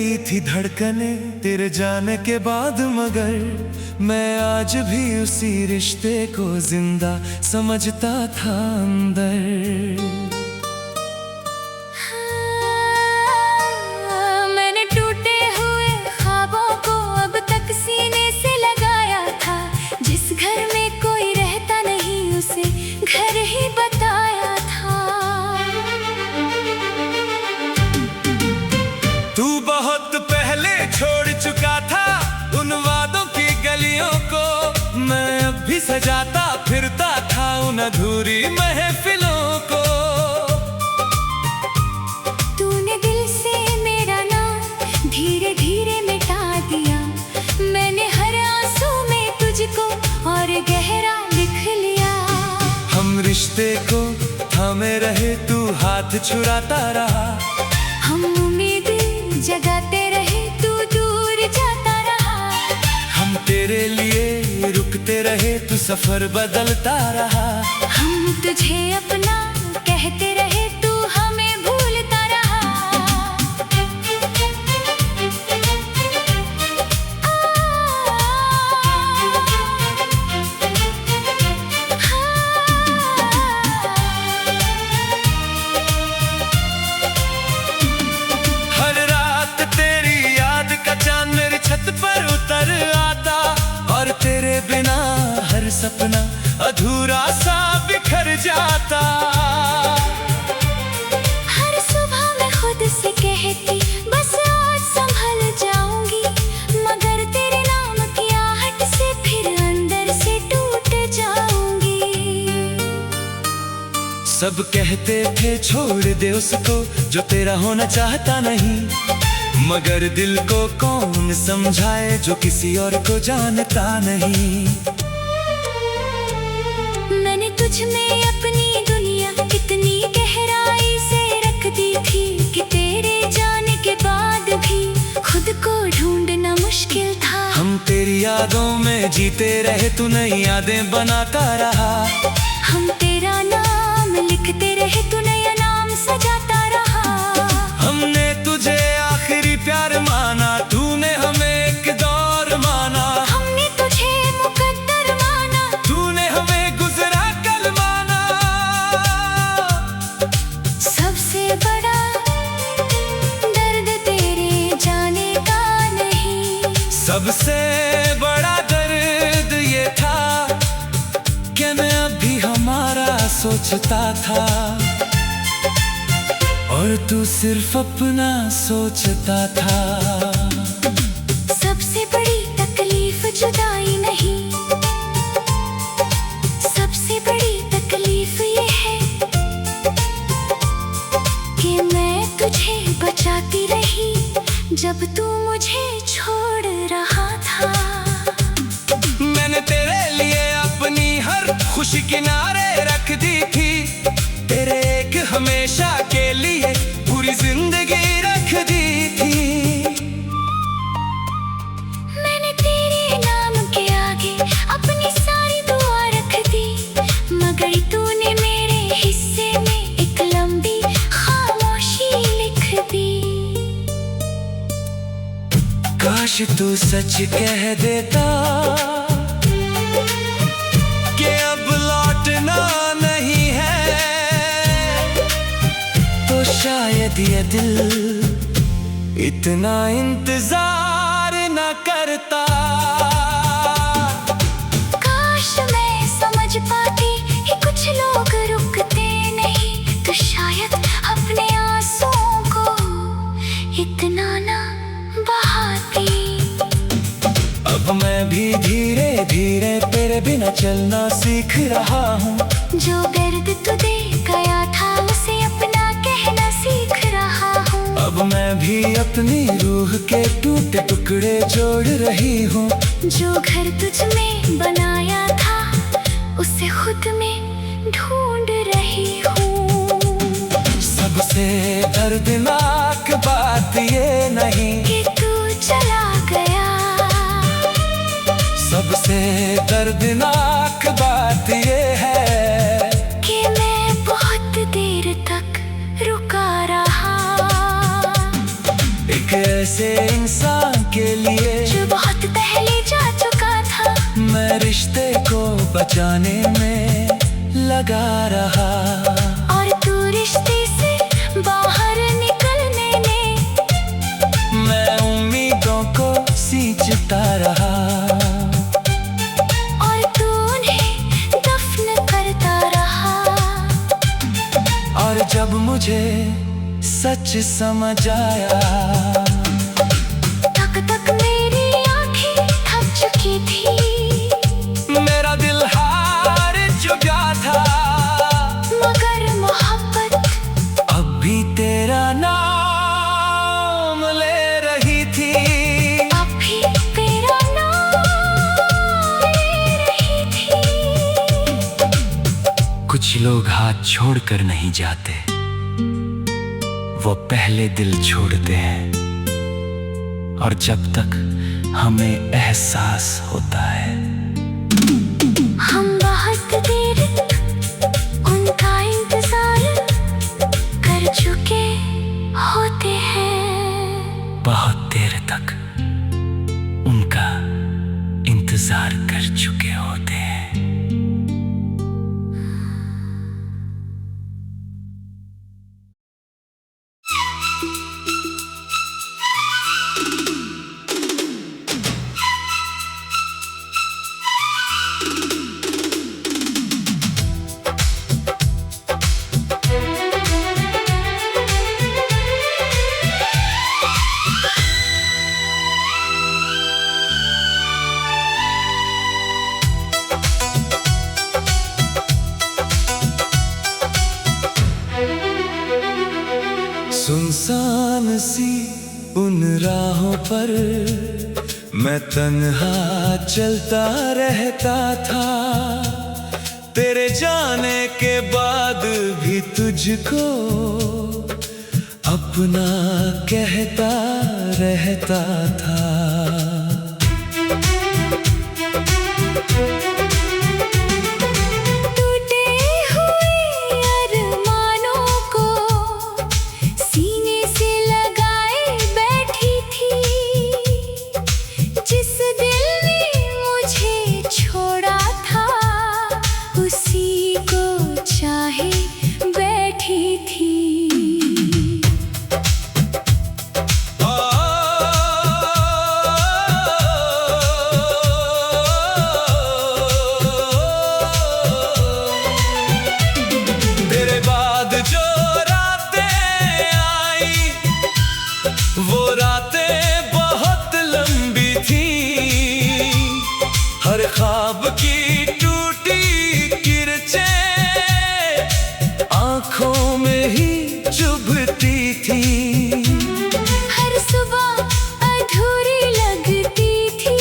गई थी धड़कने तेरे जाने के बाद, मगर मैं आज भी उसी रिश्ते को जिंदा समझता था अंदर। मैंने टूटे हुए ख्वाबों को अब तक सीने से लगाया था। जिस घर में कोई रहता नहीं उसे घर ही बताया था। तू बहुत पहले छोड़ चुका था उन वादों की गलियों को, मैं अब भी सजाता फिरता था उन अधूरी महफिलों को। तूने दिल से मेरा नाम धीरे धीरे मिटा दिया। मैंने हर आंसू में तुझको और गहरा लिख लिया। हम रिश्ते को थामे रहे, तू हाथ छुड़ाता रहा। हम उम्मीद जगाते रहे, तू दूर जाता रहा। हम तेरे लिए रुकते रहे, तू सफर बदलता रहा। हम तुझे अपना कहते रहे, तू हमें भूलता रहा। हर रात तेरी याद का चांद मेरी छत पर उतर आता, और तेरे बिना हर सपना अधूरा सा बिखर जाता। हर सुबह मैं खुद से कहती बस आज संभल जाऊंगी, मगर तेरे नाम की आहट से फिर अंदर से टूट जाऊंगी। सब कहते थे छोड़ दे उसको जो तेरा होना चाहता नहीं, मगर दिल को कौन समझाए जो किसी और को जानता नहीं। मैंने तुझ में अपनी दुनिया कितनी गहराई से रख दी थी कि तेरे जाने के बाद भी खुद को ढूंढना मुश्किल था। हम तेरी यादों में जीते रहे, तू नई यादें बनाता रहा। हम तेरा नाम लिखते रहे, तू नया नाम सजाता रहा। हमने तुझे आखिरी प्यार माना, तूने हमें एक दौर माना। हमने तुझे मुकद्दर माना, तूने हमें गुजरा कल माना। सबसे बड़ा दर्द तेरे जाने का नहीं। सबसे बड़ा दर्द ये था कि मैं अभी हमारा सोचता था, और तू सिर्फ अपना सोचता था। सबसे बड़ी तकलीफ जुदाई नहीं, सबसे बड़ी तकलीफ ये है कि मैं तुझे बचाती रही जब तू मुझे छोड़ रहा था। मैंने तेरे लिए अपनी हर खुशी किनारे रख दी थी, तेरे एक हमेशा के लिए पूरी जिंदगी रख दी थी। मैंने तेरे नाम के आगे अपनी सारी दुआ रख दी, मगर तूने मेरे हिस्से में एक लंबी खामोशी लिख दी। काश तू सच कह देता कि अब लौटना नहीं है, तो शायद ये दिल इतना इंतजार न करता। काश मैं समझ पाती कि कुछ लोग रुकते नहीं, तो शायद अपने आंसुओं को इतना ना बहाती। अब मैं भी धीरे धीरे तेरे बिना चलना सीख रहा हूँ। जो दर्द तू दे गया था उसे अपना कहना सीख रहा हूँ। अब मैं भी अपनी रूह के टूटे टुकड़े जोड़ रही हूँ। जो घर तुझ में बनाया था उसे खुद में ढूंढ रही हूँ। सबसे दर्दनाक बात ये नहीं कि तू चला गया, सबसे दर्दनाक बात ये है कि मैं बहुत देर तक रुका रहा। एक ऐसे इंसान के लिए जो बहुत पहले जा चुका था। मैं रिश्ते को बचाने में लगा रहा, और तू रिश्ते से बाहर निकलने में मैं उम्मीदों को सींचता रहा। और तू उन्हें दफन करता रहा। और जब मुझे सच समझ आया, तक तक मेरी आंखें थक चुकी थी। मेरा दिल हार चुका था, मगर मोहब्बत अब भी तेरा नाम ले रही थी। अब भी तेरा नाम ले रही थी। कुछ लोग हाथ छोड़कर नहीं जाते, वो पहले दिल छोड़ते हैं। और जब तक हमें एहसास होता है, हम बहुत देर उनका इंतजार कर चुके होते हैं। बहुत देर तक उनका इंतजार कर चुके होते हैं। सुनसान सी उन राहों पर मैं तन्हा चलता रहता था। तेरे जाने के बाद भी तुझको अपना कहता रहता था। हर ख्वाब की टूटी किरचें आंखों में ही चुभती थी। हर सुबह अधूरी लगती थी,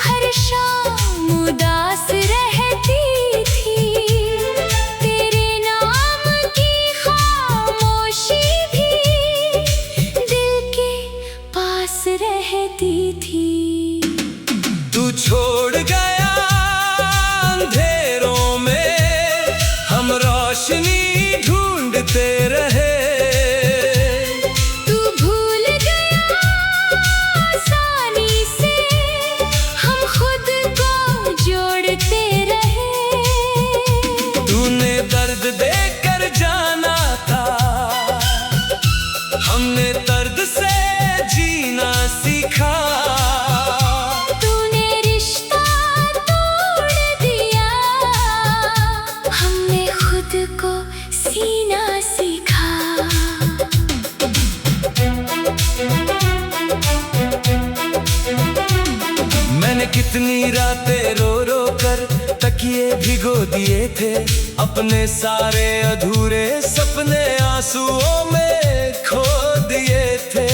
हर शाम उदास रहती थी। तेरे नाम की खामोशी भी दिल के पास रहती थी। तू छोड़ गया अंधेरों में, हम रोशनी ढूंढते रहे। तू भूल गया आसानी से, हम खुद को जोड़ते रहे। तूने दर्द देकर जाना था, हमने दर्द से जीना सीखा। को सीना सीखा। मैंने कितनी रातें रो रो कर तकिए भिगो दिए थे, अपने सारे अधूरे सपने आंसुओं में खो दिए थे।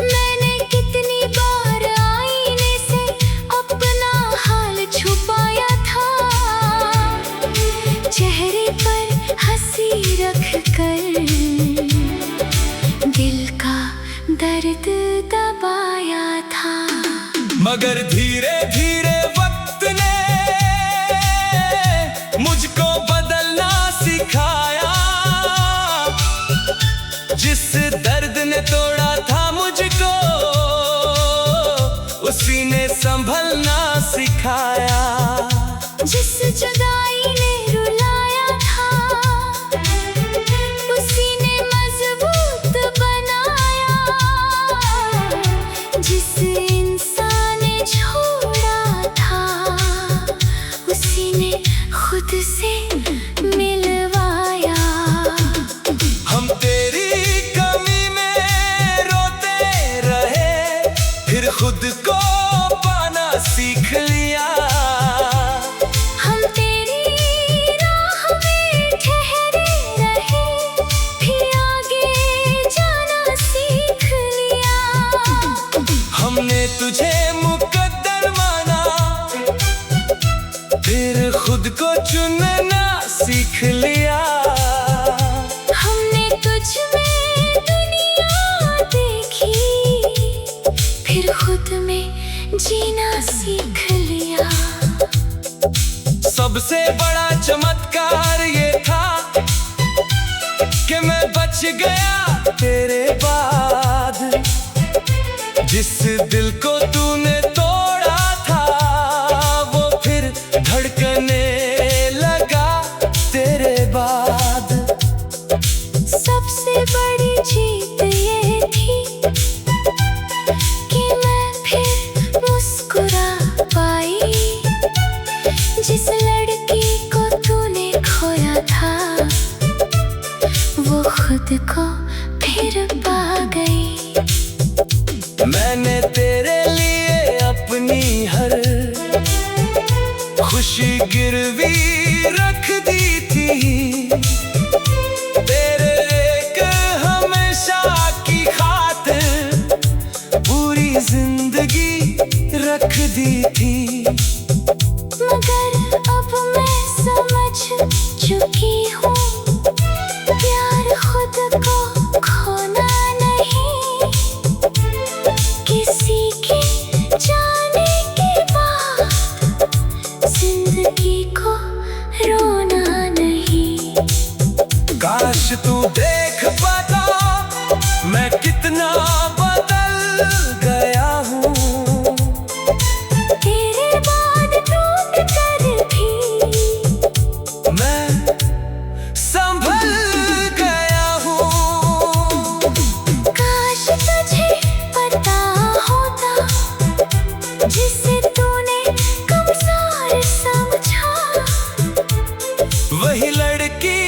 मैंने कितनी बार आईने से अपना हाल छुपाया था, चेहरे पर हंसी रख कर दिल का दर्द दबाया था। मगर धीरे धीरे वक्त ने मुझको बदलना सिखाया। जिस दर्द ने तोड़ा था उसी ने संभलना सिखाया। जिस जुदाई ने रुलाया था, उसी ने मजबूत बनाया। जिस इंसान ने छोड़ा था, उसी ने खुद से मिलवाया। हम तेरी कमी में रोते रहे, फिर खुद को पाना सीख लिया। हम तेरी राह में ठहरे रहे, फिर आगे जाना सीख लिया। हमने तुझे मुकद्दर माना, फिर खुद को चुनना सीख लिया। हमने तुझ में दुनिया देखी, फिर खुद में जीना सीख लिया। सबसे बड़ा चमत्कार ये था कि मैं बच गया तेरे बाद। जिस दिल को तूने तोड़ा था, वो फिर धड़कने लगा तेरे बाद। सबसे बड़ी जीत ये थी कि मैं फिर मुस्कुरा पाई। जिस लड़की को तूने खोया था, वो खुद को फिर पा गई। मैंने तेरे लिए अपनी हर खुशी गिरवी रख दी थी। तेरे एक हमेशा की खातिर पूरी जिंदगी रख दी थी। मगर अब मैं समझ चुकी हूँ, प्यार खुद को खोना नहीं। किसी के जाने के बाद जिंदगी को रोना नहीं। काश तू देख पाता मैं कितना बदल गया हूँ। तेरे बाद टूट कर भी मैं संभल गया हूँ। काश तुझे पता होता, जिसे तूने कमजोर समझा। वही लड़की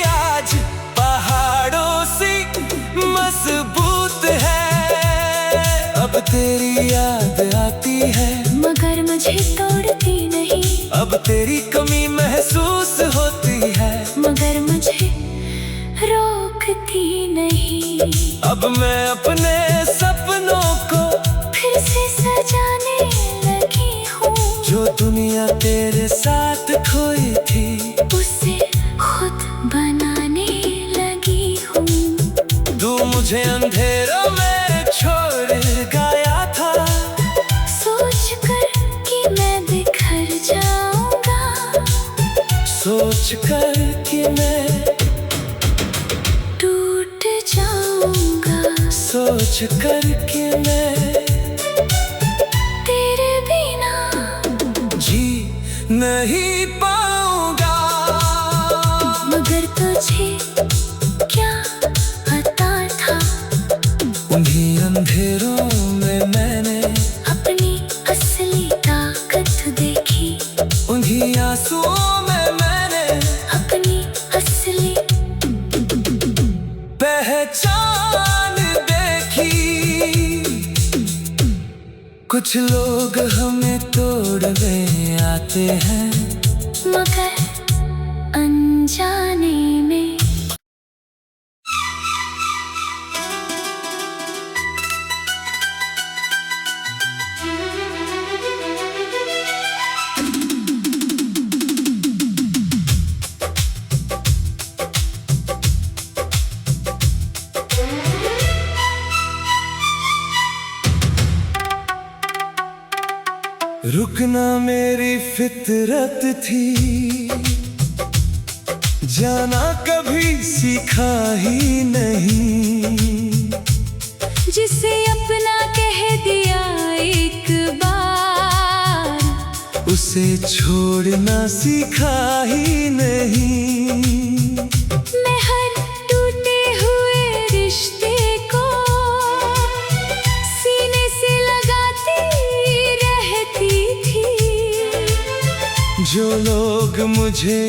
आज पहाड़ों सी मजबूत है। अब तेरी याद आती है, मगर मुझे तोड़ती नहीं। अब तेरी कमी महसूस होती है, मगर मुझे रोकती नहीं। अब मैं अपने सपनों को फिर से सजाने लगी हूँ। जो दुनिया तेरे साथ खोई थी, उसे खुद बनाने लगी हूँ। तू मुझे अंधेरों में छोड़ गया था, सोच कर कि मैं बिखर जाऊंगा। सोच कर कि मैं टूट जाऊंगा। सोच कर कि मैं तेरे बिना जी नहीं पाऊंगा। मगर तुझे क्या पता था, उन्हीं अंधेरों में मैंने अपनी असली ताकत देखी। उन्हीं आंसुओं में मैंने अपनी असली पहचान देखी। कुछ लोग हमें तोड़ने आते हैं, मगर अनजाने में। रुकना मेरी फितरत थी, जाना कभी सीखा ही नहीं। जिसे अपना कह दिया एक उसे छोड़ना सीखा ही नहीं। मैं हर टूटे हुए रिश्ते को सीने से लगाती रहती थी। जो लोग मुझे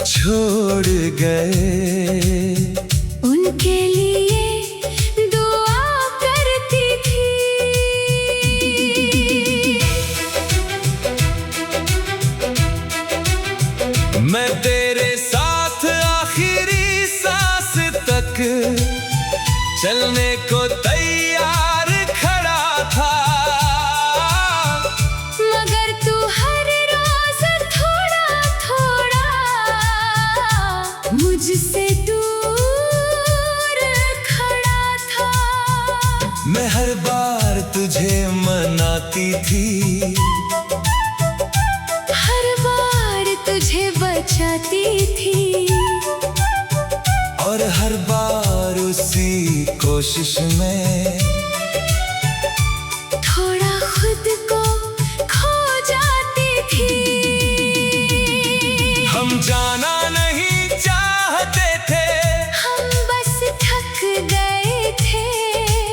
छोड़ गए उनके लिए दुआ करती थी। मैं तेरे साथ आखिरी सांस तक चलने को तैयार खड़ा था, मगर तू हर रोज थोड़ा थोड़ा मुझसे दूर खड़ा था। मैं हर बार तुझे मनाती थी, हर बार तुझे बचाती थी, और हर बार उसी कोशिश में थोड़ा खुद को खो जाती थी। हम जाना नहीं चाहते थे, हम बस थक गए थे।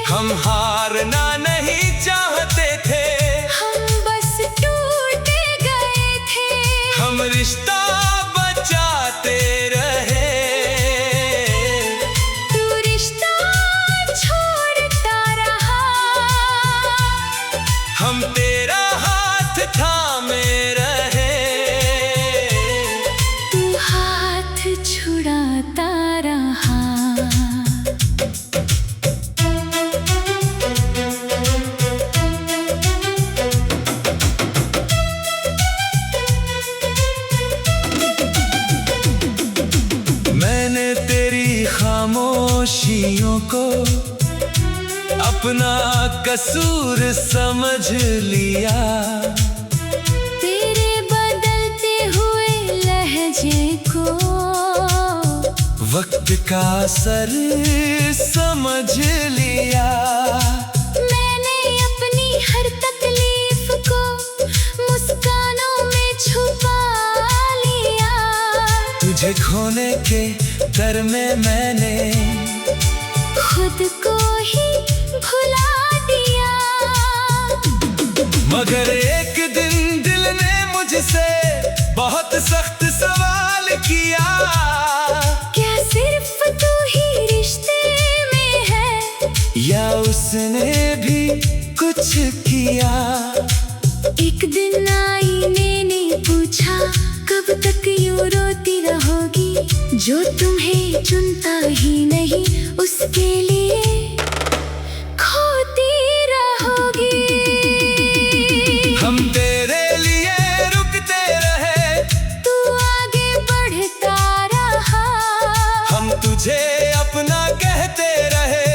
हम हारना नहीं चाहते थे, हम बस टूट गए थे। हम रिश्ता बचाते रहे। तू रिश्ता छोड़ता रहा, हम तेरा हाथ थामे रहे। तू हाथ छुड़ाता रहा। मैंने तेरी खामोशियों को अपना कसूर समझ लिया। तेरे बदलते हुए लहजे को वक्त का असर समझ लिया। मैंने अपनी हर तकलीफ को मुस्कानों में छुपा लिया। तुझे खोने के डर में मैंने खुद को ही भुला दिया। मगर एक दिन दिल ने मुझसे बहुत सख्त सवाल किया। क्या सिर्फ तू ही रिश्ते में है, या उसने भी कुछ किया? एक दिन आईने ने पूछा, कब तक यूं रोती रहोगी? जो तुम्हें चुनता ही नहीं उसके लिए खोती रहोगी। हम तेरे लिए रुकते रहे, तू आगे बढ़ता रहा। हम तुझे अपना कहते रहे,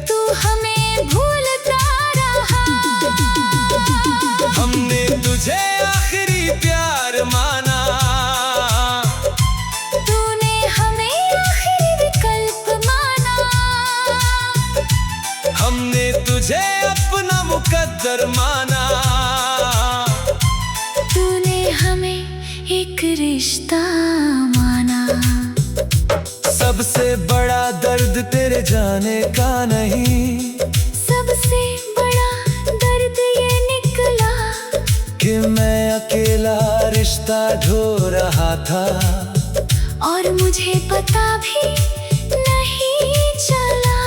तू हमें भूलता रहा। हमने तुझे आखिरी प्यार माना। तूने हमें आखिरी विकल्प माना। हमने तुझे अपना मुकद्दर माना। तूने हमें एक रिश्ता माना। सबसे बड़ा दर्द तेरे जाने का नहीं, सबसे बड़ा दर्द ये निकला कि मैं अकेला रिश्ता ढो रहा था, और मुझे पता भी नहीं चला।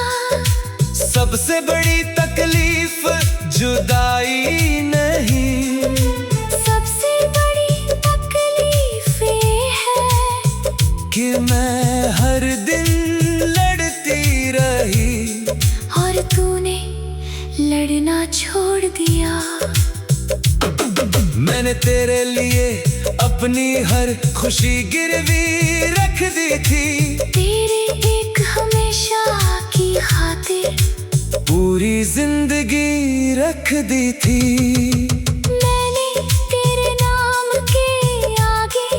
सबसे बड़ी तकलीफ जुदाई नहीं, सबसे बड़ी तकलीफ ये है कि मैं हर दिन लड़ती रही, और तूने लड़ना छोड़ दिया। मैंने तेरे लिए अपनी हर खुशी गिरवी रख दी थी। तेरे एक हमेशा की खातिर पूरी जिंदगी रख दी थी। मैंने तेरे नाम के आगे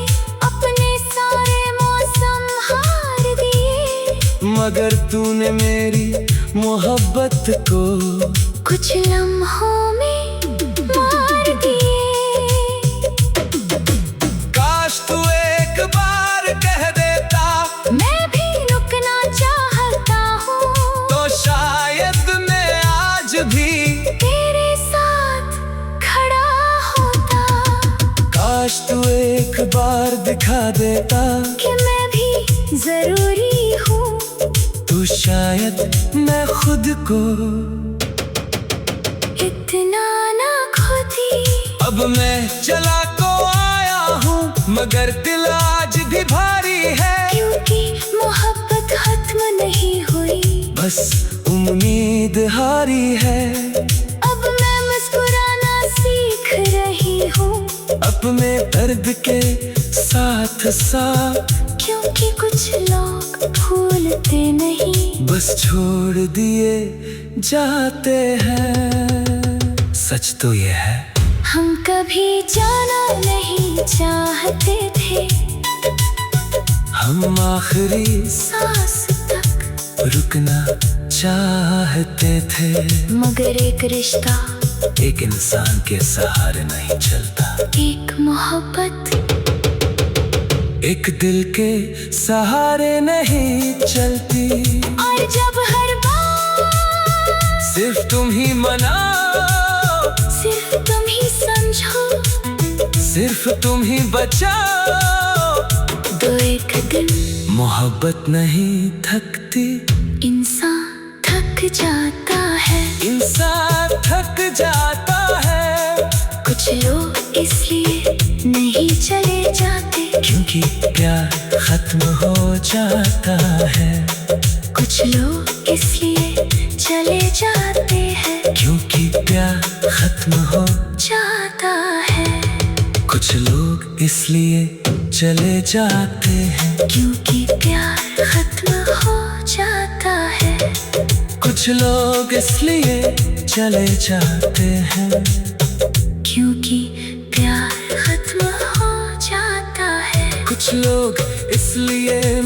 अपने सारे मौसम हार दिए, मगर तूने मेरी मोहब्बत को कुछ लम्हों में मार दिए। एक बार दिखा देता कि मैं भी जरूरी हूँ, तो शायद मैं खुद को इतना ना खोती। अब मैं चला को आया हूँ, मगर दिल आज भी भारी है, क्योंकि मोहब्बत खत्म नहीं हुई, बस उम्मीद हारी है। अब मैं मुस्कुराना सीख रही हूँ, अपने दर्द के साथ साथ, क्योंकि कुछ लोग भूलते नहीं, बस छोड़ दिए जाते हैं। सच तो ये है, हम कभी जाना नहीं चाहते थे, हम आखिरी सांस तक रुकना चाहते थे, मगर एक रिश्ता, एक इंसान के सहारे नहीं चलता, एक मोहब्बत एक दिल के सहारे नहीं चलती। और जब हर बार सिर्फ तुम ही मनाओ, सिर्फ तुम ही समझो, सिर्फ तुम ही बचाओ, तो एक दिन मोहब्बत नहीं थकती, इंसान थक जाता है। इंसान थक जाता है, कुछ लोग इसलिए नहीं चले जाते, क्योंकि प्यार खत्म हो जाता है। कुछ लोग इसलिए चले जाते हैं, क्योंकि प्यार खत्म हो, जाता है, कुछ लोग इसलिए चले जाते हैं, क्योंकि प्यार खत्म हो जाता है, कुछ लोग इसलिए चले जाते हैं, क्योंकि प्यार खत्म हो जाता है। कुछ लोग इसलिए